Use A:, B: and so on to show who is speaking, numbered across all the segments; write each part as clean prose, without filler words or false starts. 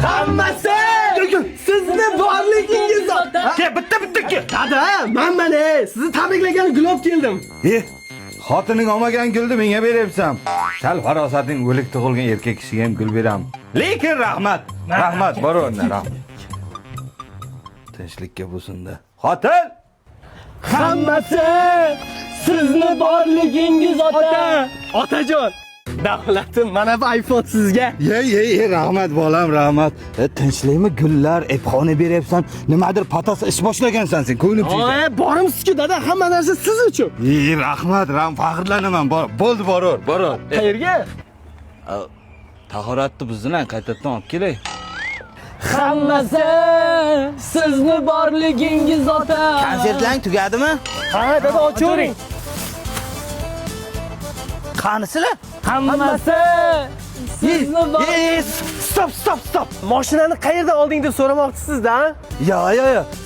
A: Hammasi sizni borligingiz ota.
B: Bitta ke.
A: Dada, men mana sizni tabriklagan gul olib keldim.
C: Xotining olmagan gulni menga beryapsan. Sal farosating o'lik tug'ilgan erkak kishiga ham gul beraman. Lekin rahmat. Rahmat, bor o'rnina, rahmat. Tinchlikka bo'lsin-da. Xotin!
A: Hammasi sizni borligingiz ota. Otajon, davlatim mana bu iPhone sizga.
C: Rahmat bolam, rahmat. Tinchlikmi, gullar, epxona beryapsan. Nimadir patasa ish boshlagansan sen, ko'nglim tegdi.
A: Borimsiz-ku dada, hamma narsa siz uchun.
C: Rahmat, faxrlanaman. Bo'ldi, borur.
A: Qayerga?
C: Tahoratni bizdan qaytadan olib kelay.
A: Hammasi sizni borligingiz ota.
C: Konsertlang tugadimi?
A: Ha, dada, oching.
C: Qanisizlar?
A: Hammasi sizni Stop. Mashinani qayerdan olding deb so'ramoqchisizda?
C: Yo.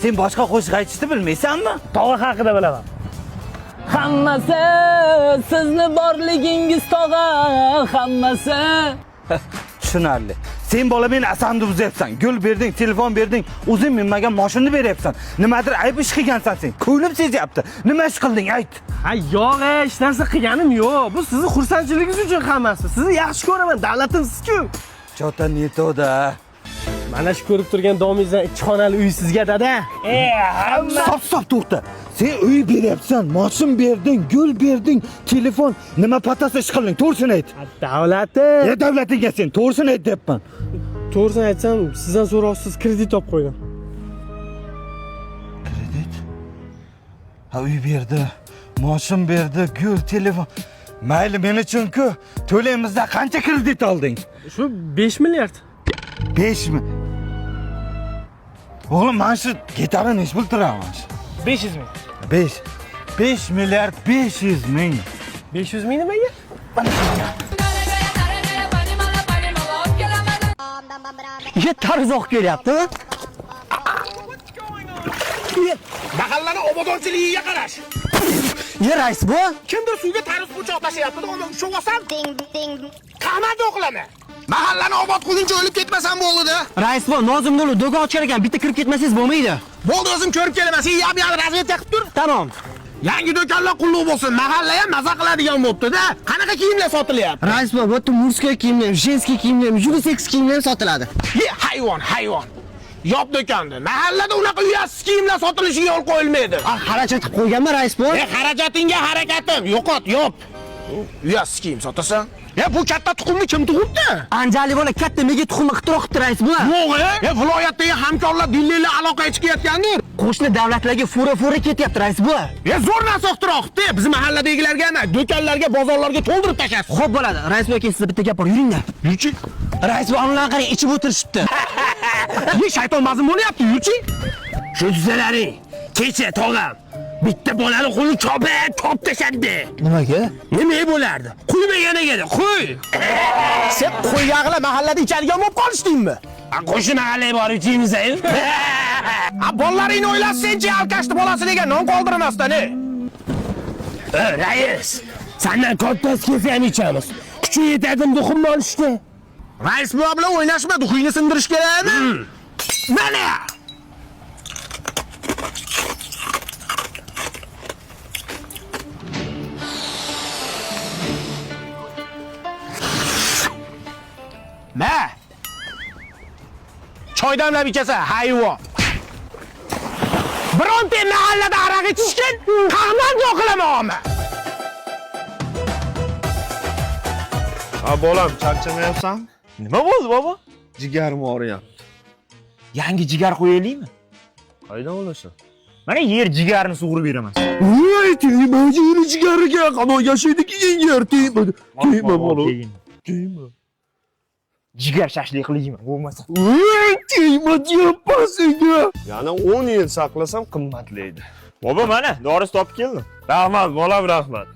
C: Sen boshqa qo'shiq aytishni bilmaysanmi?
A: Tog'a haqida bilaman. Hammasi sizni borligingiz tog'a. Hammasi.
C: Tushunarli. Sen bola meni asamni buzyapsan. Gul berding, telefon berding, o'zing minmagan mashinani beryapsan. Nimadir ayb ish qilgansan sen. Ko'nglim sezyapti. Nima ish qilding, ayt.
A: Ha, yo'q, hech narsa qilganim yo'q. Bu sizni xursandchiligingiz uchun hammasi. Sizni yaxshi ko'raman, davlatim siz-ku.
C: Chota netoda.
A: Mana shu ko'rib turgan domingizdan 2 xonali uy sizga dada. Hamma.
C: Stop, to'xta. Sen uy beryapsan, mashin berding, gul berding, telefon, nima patasa ish qilding? To'g'risini ayt.
A: Davlatim.
C: Davlatingga sen to'g'risini ayt deyapman.
A: To'g'risini aytsam, sizdan so'roqsiz kredit olib qo'ydim.
C: Kredit? Ha, uy berdi, mashin berdi, gul, telefon. Mayli, men uchun-ku to'laymizda qancha kredit olding?
A: Shu 5 milliard.
C: 5 mi? Oğlum men shu gitarani nech pul turaman?
A: 500 ming.
C: 5 milliard 500 ming.
A: 500 ming nimaga? Tarzoq kelyaptimi?
B: Mahallani obodonchiligiga qarash.
A: Rais bu?
B: Kimdir suvga tarif o'choqlashyapti, uni ushib olsam, qamalda o'qilama. Mahallani obod qilguncha o'lib ketmasam bo'ldi-da.
A: Rais bu, Nozimdinov do'kon ochar ekan, bitta kirib ketmasangiz bo'lmaydi.
B: Bo'ldi, o'zim ko'rib kelaman. Sen yab-yab razvedka qilib tur.
A: Tamom.
B: Yangi do'konlar qulluq bo'lsin. Mahalla ham maza qiladigan bo'pti-da. Qanaqa kiyimlar sotilyapti?
A: Rais bu, bu yerda murskiy kiyimlar, jenskiy kiyimlar, unisex kiyimlar sotiladi.
B: Hayvon. Yop do'konda. Mahallada unaqa uyasiz kiyimlar sotilishiga yo'l qo'yilmaydi.
A: Xarajat qilib qo'yganmi rais bu?
B: Xarajatingga harakatim. Yo'qot, yop. Uyasiz kiyim sotasan? Bu katta tuxumni kim tug'ibdi?
A: Anjali bola katta mega tuxumni ixtiro qildi rais bu.
B: Yo'q, viloyatdagi hamkorlar dillilar aloqaga chiqayotgandir.
A: Qo'shni davlatlarga fura ketyapti rais bu.
B: Zo'r narsa ixtiro qildi. Biz mahalladagilarga emas, do'konlarga, bozorlarga to'ldirib tashasiz.
A: Xo'p bo'ladi. Rais bu aka sizga bitta gap bor, yuringlar.
B: Yurchi.
A: Rais bu onlarga qarang, ichib o'tirishibdi.
B: Shayton mazmun bo'lyapti, yurchi. Shu dizalaring. Kecha tog'am bitta bolani qo'lini chop tashadi.
A: Nimaga?
B: Nima bo'lardi? Quymaganiga edi, qo'y. Sen qo'yg'ag'ila mahallada ichadigan bo'lib qolishdingmi? Qo'shni mahallaga borib ichimiz-a? Bolalaringni o'ylasenchi, alkashni bolasi degan non qoldirmasdan-a. Rais, sendan kattasi kelsa ham ichamiz. Kuchi yetadimi duxumni olishga? Rais bu bilan o'ynashma, duxingni sindirish kerakmi? Mana! Choy damlab ichasa, hayvon. Bironta mahallada aroq ichishgan, qahman yo'qilamoqmi?
D: Ha bolam, charchamayapsan?
E: Nima bo'ldi baba?
D: Jigarim og'riyapti.
E: Yangi jigar qo'yaylikmi?
D: Qaydan olasan?
E: Mana yer jigarini sug'urib beraman.
D: Voy, tegma jigariga, qanot yashaydi keyin yer tegma. Tegma bolam. Tegma.
E: Jigar shashlik qilayman, bo'lmasa.
D: Voy, tegma deyapman senga. Yana 10 yil saqlasam qimmatlaydi.
E: Baba mana dorisi topib keldim.
D: Rahmat, bolam, rahmat.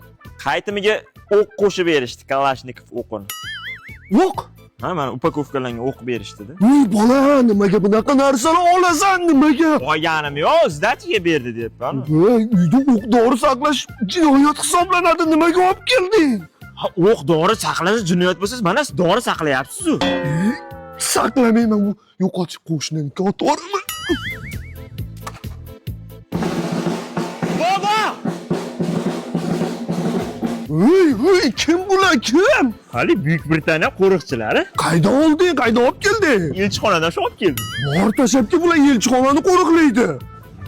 E: Qaytimiga o'q qo'shib berishdi, Kalashnikov o'qini.
D: O'q?
E: Ha, mana upakovkalarga o'q berishdi-da.
D: Voy, bola, nimaga bunaqa narsalar olasan, nimaga?
E: Olganim yo'q, zdatiga berdi debman.
D: Voy, uyda o'q dori saqlash jinoyat hisoblanadi, nimaga olib kelding?
E: Ha, o'q dori saqlash jinoyat bo'lsa, mana siz dori saqlayapsiz-ku.
D: saqlamayman bu yo'qotib qo'yishni to'g'rimi?
B: Bobo!
D: Voy, kim bular, kim?
E: Hali Buyuk Britaniya qo'riqchilari
D: Qaydan olding, qaydan olib kelding?
E: elchixonadan shu olib keldi.
D: Bor tashabki bular elchixonani qo'riqlaydi.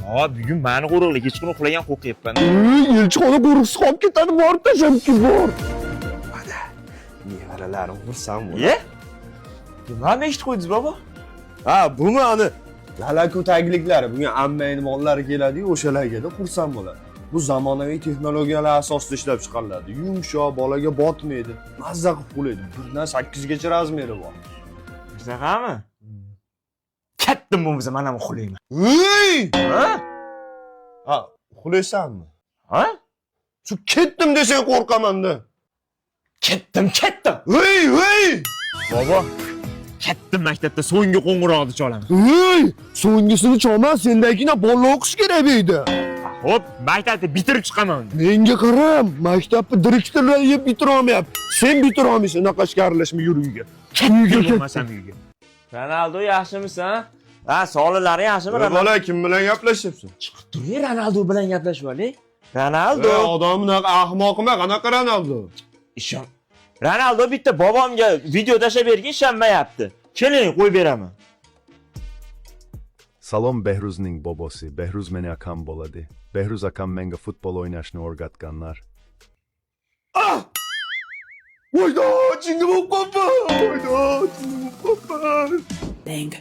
E: Ha, bugun meni qo'riqlik hech qani uxlagan qo'rqyapman.
D: Elchixona qo'riqchisi qolib ketadi, bor tashabki bor.
F: Nevaralarim xursand bo'ldi.
E: Ye? Nimani eshitib qo'ydingiz, bobo?
F: Ha, bumi ani lalaku tagliklari, bunga ammangni mollari keladi-yu, o'shalarga xursand bo'ladi. Bu zamonaviy texnologiyalar asosida ishlab chiqariladi. Yumshoq, bolaga botmaydi, mazza qilib qo'yadi. 1 dan 8 gacha razmeri bor.
E: Shunaqami? Ketdim bo'lmasa men ham uxlayman.
F: Ha? Ha, uxlaysanmi?
E: Ha?
F: Shu ketdim desang qo'rqaman-da.
E: Ketdim.
F: Hey!
E: Bobo, ketdim maktabda so'nggi qo'ng'iroqni cholaman.
D: So'nggisini chalma, sendagina bolalar o'qish kerak edi.
E: Hop, maktabni bitirib chiqaman.
D: Menga qaram, maktabni direktorlar yeb bitira olmayapti. Sen bitira olmaysan, unaqa ishga aralashma yur uyga.
E: Uyga bo'lmasam uyga. Ronaldo yaxshimisan? Ha, sog'liqlari yaxshimi?
F: Bola kim bilan gaplashyapsan?
E: Chiqib turing, Ronaldo bilan gaplashib oling. Ronaldo.
F: Odam bunaqa ahmoqmi? Qanaqa Ronaldo?
E: Ishon. Ronaldo bitta bobomga video tashlab bergan, ishonmayapti. Keling, qo'yib beraman.
G: Salom Behruzning bobosi. Behruz meni akam bo'ladi. Behruz akam menga futbol o'ynashni o'rgatganlar.
D: Voyda, chinga bo'lib qolibman. Voyda, chinga bo'lib qolibman.
H: Bang.